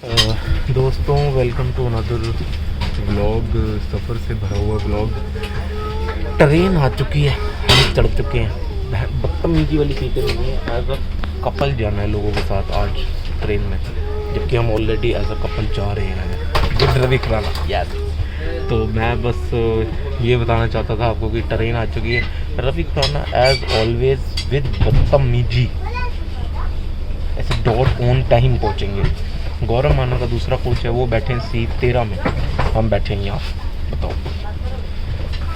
दोस्तों welcome to another vlog. सफ़र से भरा हुआ व्लॉग। ट्रेन आ चुकी है, हम चढ़ चुके हैं। बदतमीजी वाली सीटें नहीं है। एज अ कपल जाना है लोगों के साथ आज ट्रेन में, जबकि हम ऑलरेडी एज अ कपल जा रहे हैं विद रवि खुराना। यस, तो मैं बस ये बताना चाहता था आपको कि ट्रेन आ चुकी है। Ravi Khurana as always with बदतमीजी ऐसे डॉट ऑन टाइम पहुँचेंगे। गौरव माना का दूसरा कोच है, वो बैठे हैं सीट 13 में, हम बैठे हैं यहाँ। बताओ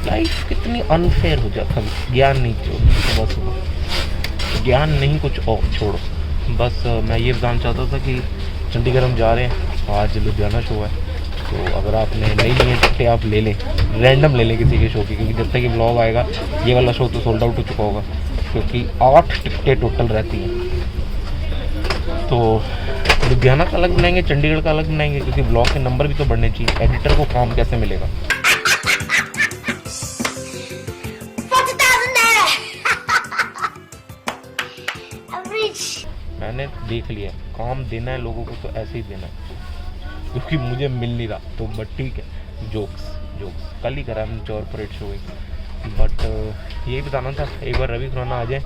लाइफ कितनी अनफेयर हो जाता है। ज्ञान नहीं छोड़ो सुबह सुबह, ज्ञान नहीं कुछ और छोड़ो। बस मैं ये बताना चाहता था कि चंडीगढ़ हम जा रहे हैं, आज लुधियाना शो है। तो अगर आपने नहीं लिए टिकटें आप ले लें, रैंडम ले लें किसी के शो की, क्योंकि जब तक कि ब्लॉग आएगा ये वाला शो तो सोल्ड आउट हो चुका होगा, क्योंकि 8 टिकटें टोटल रहती हैं। तो लुधियाना का अलग बनाएंगे, चंडीगढ़ का अलग बनाएंगे, क्योंकि ब्लॉग के नंबर भी तो बढ़ने चाहिए। एडिटर को काम कैसे मिलेगा? मैंने देख लिया, काम देना है लोगों को तो ऐसे ही देना है, क्योंकि मुझे मिल नहीं रहा। तो बट ठीक है, जोक्स कल ही करा हमने कॉर्पोरेट शो। बट यही बताना था, एक बार रवि खुराना आ जाए,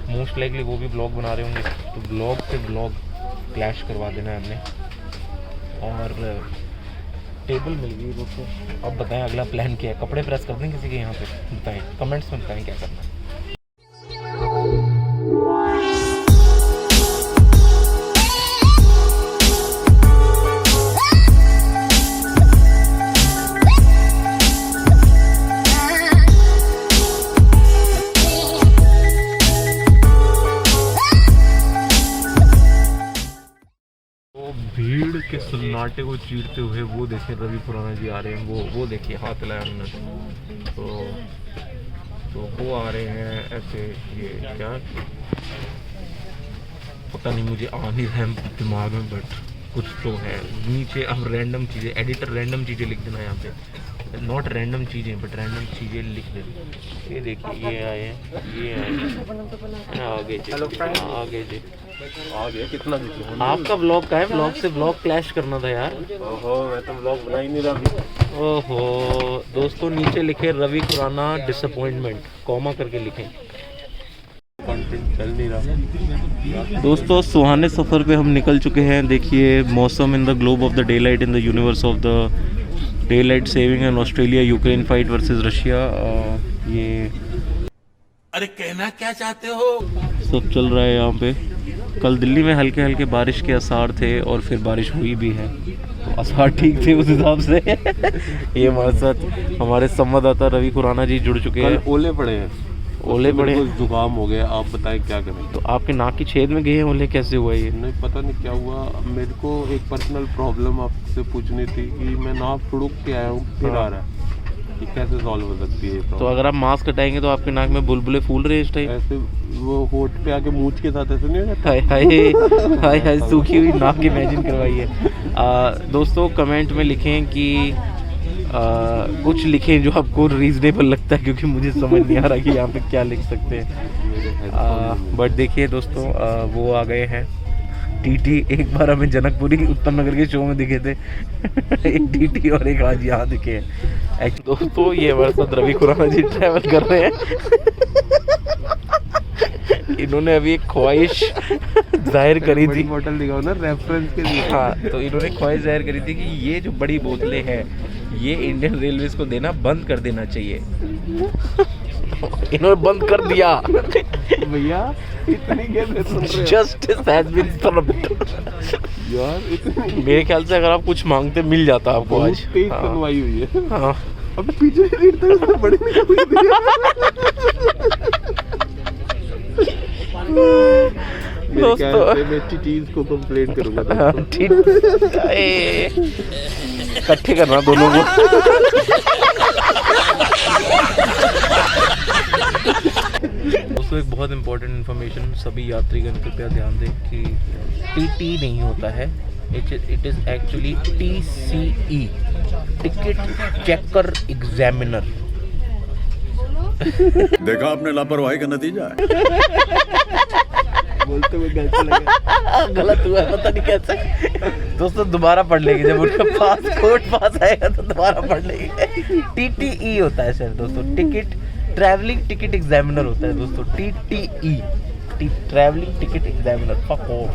मोस्ट लाइकली वो भी ब्लॉग बना रहे होंगे, तो ब्लॉग से ब्लॉग क्लैश करवा देना है हमने। और टेबल मिल गई दोस्तों। अब बताएं अगला प्लान क्या है? कपड़े प्रेस कर दें किसी के यहाँ पे? बताएं कमेंट्स में, बताएं क्या करना है। भीड़ के सन्नाटे को चीरते हुए वो देखें रवि खुराना जी आ रहे हैं। वो देखिए हाथ हिलाया उन्होंने। तो वो आ रहे हैं ऐसे। ये क्या पता नहीं, मुझे आ नहीं रहा है दिमाग में, बट कुछ तो है नीचे। अब रैंडम चीज़ें, एडिटर रैंडम चीज़ें लिख देना यहाँ पे, नॉट रैंडम चीज़ें बट रैंडम चीज़ें लिख देना। ये देखिए ये आए हैं, ये आए आगे जी, आगे जी, आगे कितना आपका ब्लॉग का है? ब्लॉग से ब्लॉग क्लैश करना था यार। ओहो, मैं तो ब्लॉग बना ही नहीं रहा। ओहो दोस्तों, नीचे लिखे रवि खुराना डिसअपॉइंटमेंट, कॉमा करके लिखें। कंटेंट चल नहीं रहा दोस्तों। सुहाने सफ़र पे हम निकल चुके हैं। देखिए मौसम in the globe of the day light in the universe of the day light saving and Australia Ukraine fight versus Russia. ये अरे कहना क्या चाहते हो सब चल रहा है यहाँ पे। कल दिल्ली में हल्के हल्के बारिश के आसार थे और फिर बारिश हुई भी है, तो आसार ठीक थे उस हिसाब से। ये हमारे साथ हमारे संवाददाता रवि खुराना जी जुड़ चुके हैं। ओले पड़े हैं, ओले पड़े, जुकाम हो गया। आप बताएं क्या करें? तो आपके नाक की छेद में गए हैं ओले, कैसे हुआ ये? नहीं पता नहीं क्या हुआ। मेरे को एक पर्सनल प्रॉब्लम आपसे पूछनी थी कि मैं नाक फुड़क के आया हूँ, फिर आ रहा है, ये कैसे सॉल्व हो सकती है? तो अगर आप मास्क हटाएंगे तो आपके नाक में बुलबुले फूल रहे हैं इस टाइम? ऐसे वो होठ पे आके मूंछ के साथ ऐसे नहीं हो जाता? हाय हाय हाय, सूखी हुई नाक इमेजिन करवाइए। दोस्तों कमेंट में लिखें कि कुछ लिखें जो आपको रीजनेबल लगता है, क्योंकि मुझे समझ नहीं आ रहा कि यहाँ पे क्या लिख सकते हैं। बट देखिए दोस्तों, वो आ गए हैं टीटी। एक बार हमें जनकपुरी उत्तम नगर के शो में दिखे थे। एक टीटी और एक आज यहाँ दिखे हैं। दोस्तों ये हमारे साथ रवि खुराना जी ट्रैवल कर रहे हैं। इन्होंने अभी एक ख्वाहिश जाहिर करी थी, बोतल दिखाओ ना रेफरेंस के लिए। हाँ, तो इन्होंने ख्वाहिश जाहिर करी थी कि ये जो बड़ी बोतलें हैं ये इंडियन रेलवेज को देना बंद कर देना चाहिए। इन्होंने बंद कर दिया। भैया इतनी कैसे सुन रहे हो? जस्टिस हैज बीन सर्व्ड यार इतनी मेरे ख्याल से अगर आप कुछ मांगते मिल जाता आपको आज। तेज सुनवाई हुई है। हाँ अब पीछे सीट तक बड़ी दोस्तों मैं चीज को कंप्लेंट करूंगा। इकट्ठे करना दोनों को। दोस्तों एक बहुत इंपॉर्टेंट इन्फॉर्मेशन, सभी यात्रीगण कृपया ध्यान दें कि टीटी नहीं होता है, it is actually TCE, ticket checker examiner. देखा आपने लापरवाही का नतीजा है। बोलते हुए गलत लगा। गलत हुआ पता नहीं कैसे। दोस्तों दोबारा पढ़ लेंगे, जब उनका पासपोर्ट पास आएगा तो दोबारा पढ़ लेंगे। TTE होता है सर दोस्तों, टिकट ट्रैवलिंग टिकट एग्जामिनर होता है दोस्तों, TTE travelling ticket examiner. Fuck off.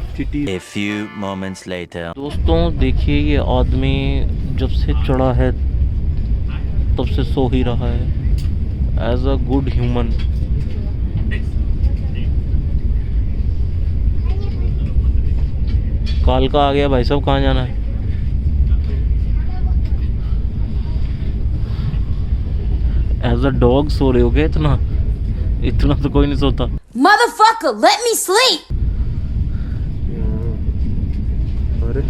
A few moments later. दोस्तों देखिए ये आदमी जब से चढ़ा है तब से सो ही रहा है एज अ गुड ह्यूमन। कालका आ गया भाई साहब, कहाँ जाना है? एज अ डॉग सो रहे हो गए इतना? इतना तो कोई नहीं सोता। Motherfucker, let me sleep! अरे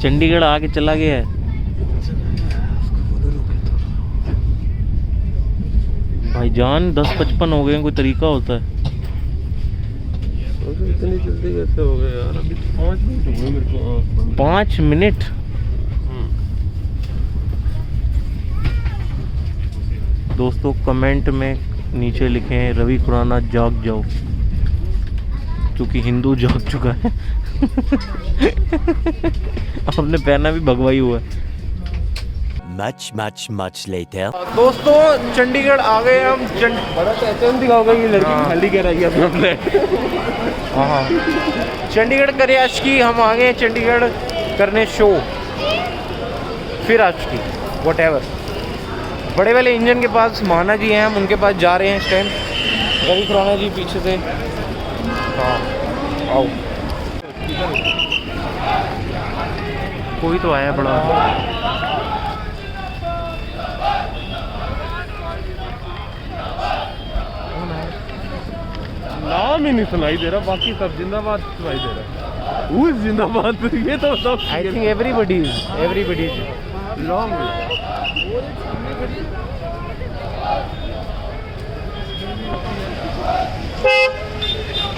चंडीगढ़ आके चला गया है। भाईजान 10:55 हो गए, कोई तरीका होता है? इतनी जल्दी कैसे हो गए यार? अभी 5 मिनट हुए मेरे को। 5 मिनट? दोस्तों कमेंट में नीचे लिखें रवि खुराना जाग जाओ, क्योंकि हिंदू जाग चुका है। आपने पहना भी भगवाई हुआ है। Much later. दोस्तों चंडीगढ़ आ गए हम। बड़ा पहचान दिखाओगे ये लड़की खाली कर रही है अपना फ्लैट। हाँ चंडीगढ़ करे आज की हम आ गए हैं चंडीगढ़ करने शो, फिर आज की वट एवर। बड़े वाले इंजन के पास माना जी हैं, हम उनके पास जा रहे हैं इस टाइम। रवि खुराना जी पीछे से। हाँ आओ, कोई तो आया बड़ा। नाम ही नहीं सुनाई दे रहा, बाकी सब जिंदाबाद सुनाई दे रहा है। वो जिंदाबाद ये तो सब I think everybody is long.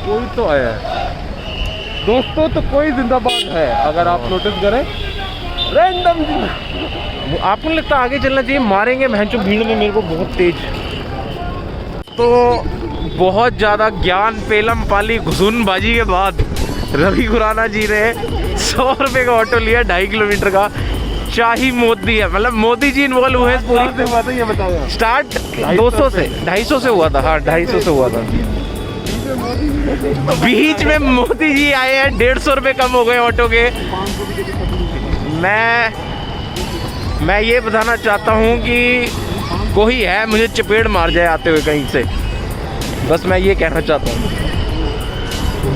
कोई तो आया है दोस्तों, तो कोई जिंदाबाद है अगर आप नोटिस करें। रैंडम आपको लगता है आगे चलना चाहिए? मारेंगे भैंचो भीड़ में मेरे को बहुत तेज। तो बहुत ज़्यादा ज्ञान पेलम पाली घुसुनबाजी के बाद रवि खुराना जी ने 100 रुपये का ऑटो लिया 2.5 किलोमीटर का। शाही मोदी है, मतलब मोदी जी इन्वॉल्व हुए पूरी। ये बताओ स्टार्ट 200 से 250 से हुआ था। हाँ 250 से हुआ था। बीच में मोदी जी आए हैं, 150 रुपये कम हो गए ऑटो के। मैं ये बताना चाहता हूँ कि कोई है मुझे चपेट मार जाए आते हुए कहीं से, बस मैं ये कहना चाहता हूँ।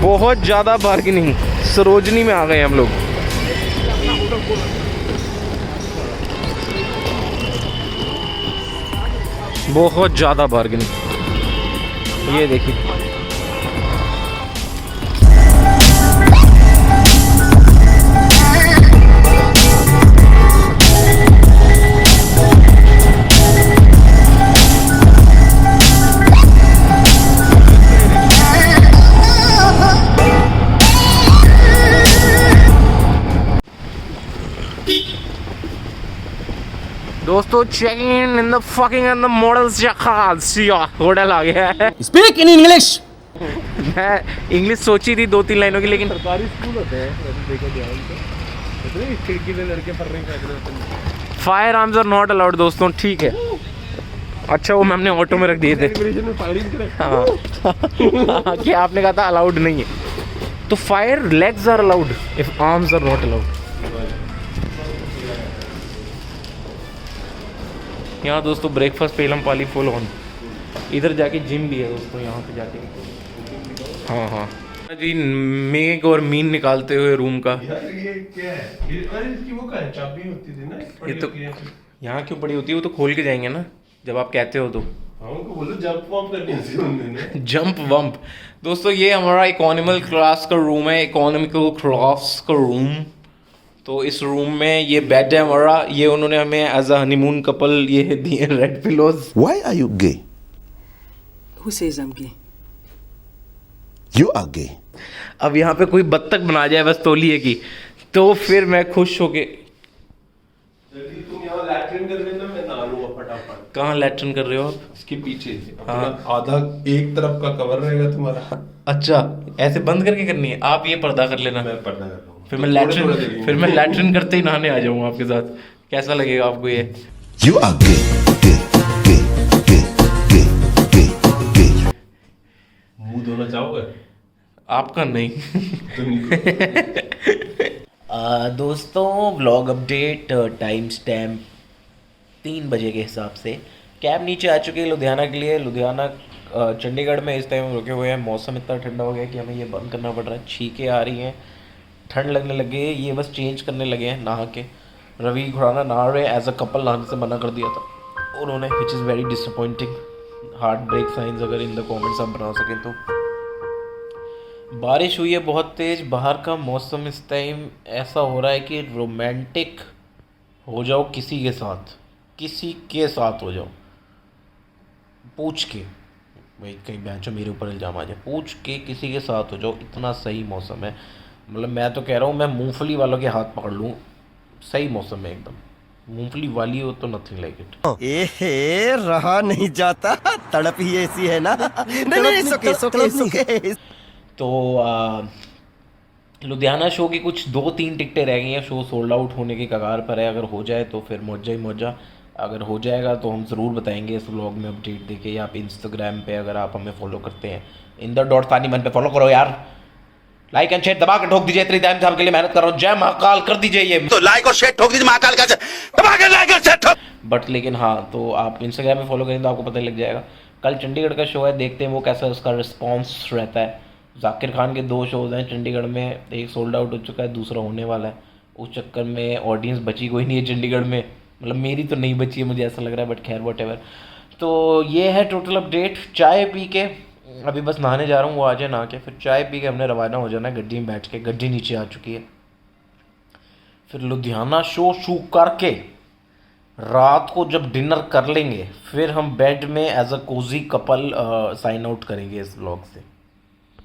बहुत ज़्यादा बार्गेनिंग। सरोजनी में आ गए हम लोग। बहुत ज़्यादा बार्गेनिंग। ये देखिए दोस्तों, checking in the fucking in the models hotel आ गया है। Speak in English. मैं इंग्लिश सोची थी 2-3 लाइनों की, लेकिन सरकारी स्कूल होते हैं, देखो ध्यान से। इतनी खिड़की में लड़के पढ़ रहे हैं। Firearms are not allowed दोस्तों, ठीक है। अच्छा वो हमने ऑटो में रख दिए थे। में फायरिंग करें। हाँ कि आपने कहा था अलाउड नहीं है, तो fire legs are allowed if arms are not allowed. यहाँ दोस्तों ब्रेकफास्ट पेलम पाली फुल ऑन। इधर जाके जिम भी है दोस्तों, यहाँ पे जाके। हाँ जी, मेघ और मीन निकालते हुए रूम का। यार ये क्या है? अरे इसकी वो क्या है? चाबी होती थी ना, ये तो यहाँ क्यों पड़ी होती है? वो तो खोल के जाएंगे ना जब आप कहते हो तो। हाँ उनको बोलो जंप वंप करनी थी उन्होंने। जंप वंप। दोस्तों ये हमारा इकोनॉमिकल क्लास का रूम है, इकोनॉमिकल क्लास का रूम। तो इस रूम में ये बेड है हमारा। ये उन्होंने हमें एज अ हनीमून कपल ये दिए red pillows. Why are you gay? Who says I'm gay? You are gay. अब यहाँ पे कोई बत्तख बना जाए बस तौलिए की, तो फिर मैं खुश होके। तुम यहाँ लैट्रिन कर लेना, मैं नहा लूंगा फटाफट। कहाँ लैट्रिन कर रहे हो आप? इसके पीछे हाँ। आधा एक तरफ का कवर रहेगा तुम्हारा। अच्छा, ऐसे बंद करके करनी है? आप ये पर्दा कर लेना, मैं पर्दा कर लूँगा। फिर मैं लैट्रिन करते ही नहाने आ जाऊंगा आपके साथ। कैसा लगेगा आपको ये? You are gay. Gay. Gay. Gay. Gay. Gay. Gay. मुंह धोना चाहोगे? आपका नहीं। तो नहीं। दोस्तों व्लॉग अपडेट, टाइम स्टैम्प 3 बजे के हिसाब से कैब नीचे आ चुकी है लुधियाना के लिए। लुधियाना चंडीगढ़ में इस टाइम रुके हुए हैं। मौसम इतना ठंडा हो गया कि हमें ये बंद करना पड़ रहा है। छींकें आ रही हैं, ठंड लगने लगी है। ये बस चेंज करने लगे हैं नहा के। रवि खुराना नहा रहे एज अ कपल, नहाने से मना कर दिया था उन्होंने, which is very disappointing. Heartbreak science अगर इन द कमेंट्स आप बना सकें तो। बारिश हुई है बहुत तेज़। बाहर का मौसम इस टाइम ऐसा हो रहा है कि रोमांटिक हो जाओ किसी के साथ हो जाओ, पूछ के, भाई कहीं बैचो मेरे ऊपर इल्ज़ाम आ जाए, पूछ के किसी के साथ हो जाओ, इतना सही मौसम है। मतलब मैं तो कह रहा हूँ मैं मूंगफली वालों के हाथ पकड़ लूँ, सही मौसम है एकदम। मूंगफली वाली हो तो नथिंग लाइक इट। एहे रहा नहीं जाता, तड़प ही ऐसी है ना। नहीं सुके। तो लुधियाना शो की कुछ 2-3 टिकटें रह गई हैं। शो सोल्ड आउट होने की कगार पर है। अगर हो जाए तो फिर मौजा ही मौजा, अगर हो जाएगा तो हम ज़रूर बताएंगे इस व्लॉग में अपडेट देके। या आप इंस्टाग्राम पे अगर आप हमें फॉलो करते हैं इन_तानीमन पे फॉलो करो यार। लाइक एंड शेयर दबा के ठोक दीजिए। इतनी टाइम से आपके लिए मेहनत कर रहा हूँ। जय महाकाल कर दीजिए ये तो लाइक और शेयर ठोक दीजिए महाकाल का दबा के लाइक और शेयर ठोक। बट लेकिन हाँ, तो आप इंस्टाग्राम पे फॉलो करें तो आपको पता लग जाएगा। कल चंडीगढ़ का शो है, देखते हैं वो कैसा उसका रिस्पॉन्स रहता है। जाकिर खान के 2 शोज़ हैं चंडीगढ़ में, एक सोल्ड आउट हो चुका है, दूसरा होने वाला है। उस चक्कर में ऑडियंस बची कोई नहीं है चंडीगढ़ में, मतलब मेरी तो नहीं बची है मुझे ऐसा लग रहा है, बट खैर व्हाटएवर। तो ये है टोटल अपडेट। चाय पी के अभी बस नहाने जा रहा हूँ, वो आ जाए नहा के, फिर चाय पी के हमने रवाना हो जाना है गड्डी में बैठ के। गड्डी नीचे आ चुकी है। फिर लुधियाना शो शू करके रात को जब डिनर कर लेंगे फिर हम बेड में as a cozy couple sign out करेंगे इस व्लॉग से।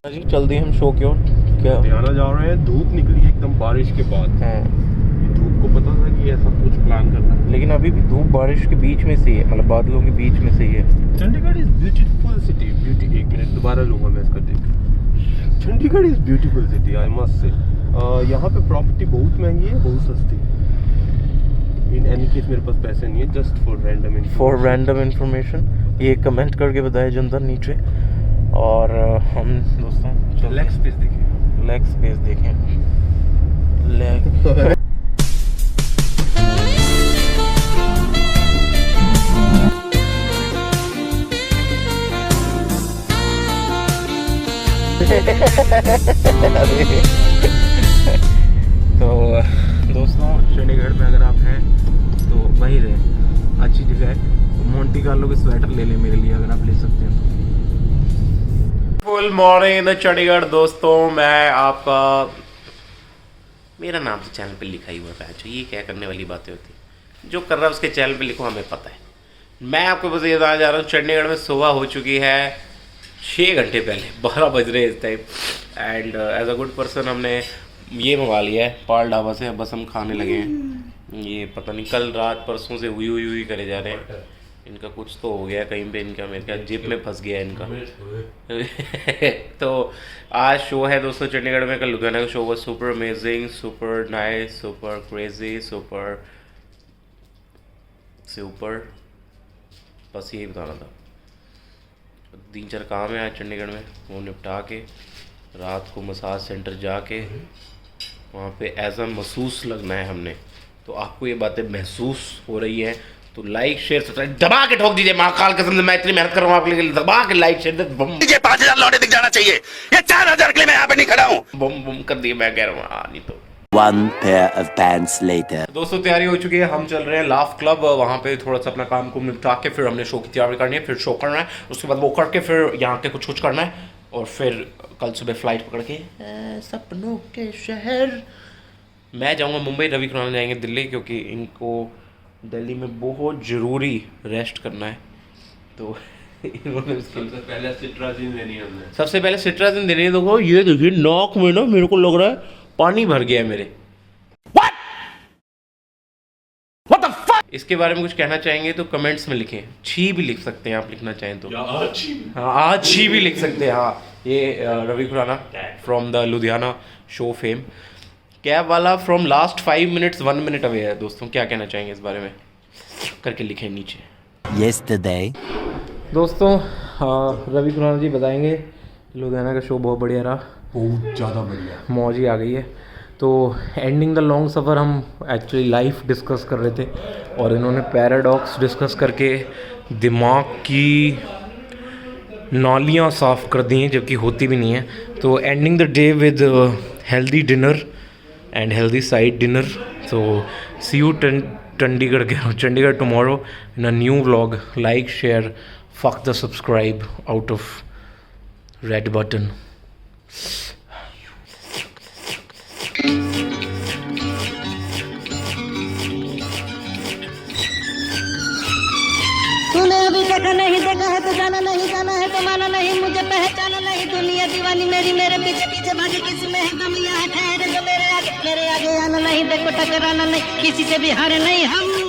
जी चल दिए हम शो की ओर। क्या लुधियाना जा रहे हैं, धूप निकली एकदम बारिश के बाद। हाँ, धूप को पता था कि ऐसा कुछ प्लान करना है, लेकिन अभी भी धूप बारिश के बीच में से ही है, मतलब बादलों के बीच में से ही है। Chandigarh is beautiful city. एक मिनट दोबारा लूँगा मैं इसका देख। Chandigarh is beautiful city, I must say. यहाँ पे प्रॉपर्टी बहुत महंगी है, बहुत सस्ती। इन एनी केस मेरे पास पैसे नहीं है, जस्ट फॉर रैंडम इन्फॉर्मेशन ये कमेंट करके बताया जनता नीचे। और हम दोस्तों लेग स्पेस देखें। लेग स्पेस देखें। लेग तो दोस्तों चंडीगढ़ में अगर आप हैं तो वहीं रहें, अच्छी जगह है। मोंटी कार्लो के स्वेटर ले लें मेरे लिए अगर आप ले सकते हैं तो। फुल मॉर्निंग इन चंडीगढ़। दोस्तों मैं आपका, मेरा नाम तो चैनल पे लिखा ही हुआ है, ये क्या करने वाली बातें होती हैं। जो कर रहा है उसके चैनल पे लिखो, हमें पता है। मैं आपको बस ये बताना जा रहा हूँ, चंडीगढ़ में सुबह हो चुकी है 6 घंटे पहले, 12 बज रहे हैं इस time. And as a good person हमने ये मंगा लिया है पाल ढाबा से। बस हम खाने लगे हैं। ये पता नहीं कल रात परसों से हुई करे जा रहे हैं। इनका कुछ तो हो गया कहीं पे, इनका मेरे ख्याल जेब में फंस गया इनका। तो आज शो है दोस्तों चंडीगढ़ में। कल लुधियाना का show was super amazing, super nice, super crazy, super बस यही बताना था। 3-4 काम है आज चंडीगढ़ में, वो निपटा के रात को मसाज सेंटर जाके वहाँ पे एज अ महसूस लगना है हमने। तो आपको ये बातें महसूस हो रही है तो लाइक शेयर सब्सक्राइब दबा के ठोक दीजिए। महाकाल कसम से मैं इतनी मेहनत कर रहा हूँ आपके लिए, दबा के लाइक शेयर ये 5000 लौटे दिख जाना चाहिए, ये 4000 के लिए मैं यहाँ पे नहीं खड़ा हूँ। बम बम कर दिए, मैं कह रहा हूँ नहीं तो। One pair of pants later. दोस्तों तैयारी हो चुकी है, हम चल रहे हैं लाफ क्लब। वहाँ पे थोड़ा सा अपना काम को निपटा के फिर हमने शो की तैयारी करनी है, फिर शो करना है, उसके बाद वो करके फिर यहाँ के कुछ करना है और फिर कल सुबह फ्लाइट पकड़ के सपनों के शहर मैं जाऊँगा मुंबई। रवि खुराना जाएंगे दिल्ली, क्योंकि इनको दिल्ली में बहुत ज़रूरी रेस्ट करना है। तो इन्होंने सबसे पहले सिट्राजिन लेनी है हमने। सबसे पहले सिट्राजिन देनी है। देखो ये देखिए नाक में ना मेरे को लग रहा है पानी भर गया है मेरे। What the fuck? इसके बारे में कुछ कहना चाहेंगे तो कमेंट्स में लिखें। छी भी लिख सकते हैं आप, लिखना चाहें तो। हाँ, आज छी भी लिख सकते हैं। हाँ, ये Ravi Khurana from the Ludhiana show fame, cab वाला from last 5 minutes 1 minute away है। दोस्तों क्या कहना चाहेंगे इस बारे में, करके लिखें नीचे। Yesterday. दोस्तों रवि खुराना जी बताएंगे, लुधियाना का शो बहुत बढ़िया रहा, बहुत ज़्यादा बढ़िया, मौज ही आ गई है। तो एंडिंग द लॉन्ग सफ़र हम एक्चुअली लाइफ डिस्कस कर रहे थे और इन्होंने पैराडॉक्स डिस्कस करके दिमाग की नालियाँ साफ़ कर दी हैं, जबकि होती भी नहीं है। तो ending the day with healthy dinner and healthy side dinner. तो see you Chandigarh tomorrow in a new vlog. Like share fuck the subscribe out of red button. तूने अभी देखा नहीं, देखा है तो जाना नहीं, जाना है तो माना नहीं, मुझे पहचाना नहीं, दुनिया दीवानी मेरी, मेरे पीछे पीछे भागे, किसी में है दम, यहाँ ठहरे जो मेरे आगे आना नहीं, देखो टकराना नहीं, किसी से भी हारे नहीं हम।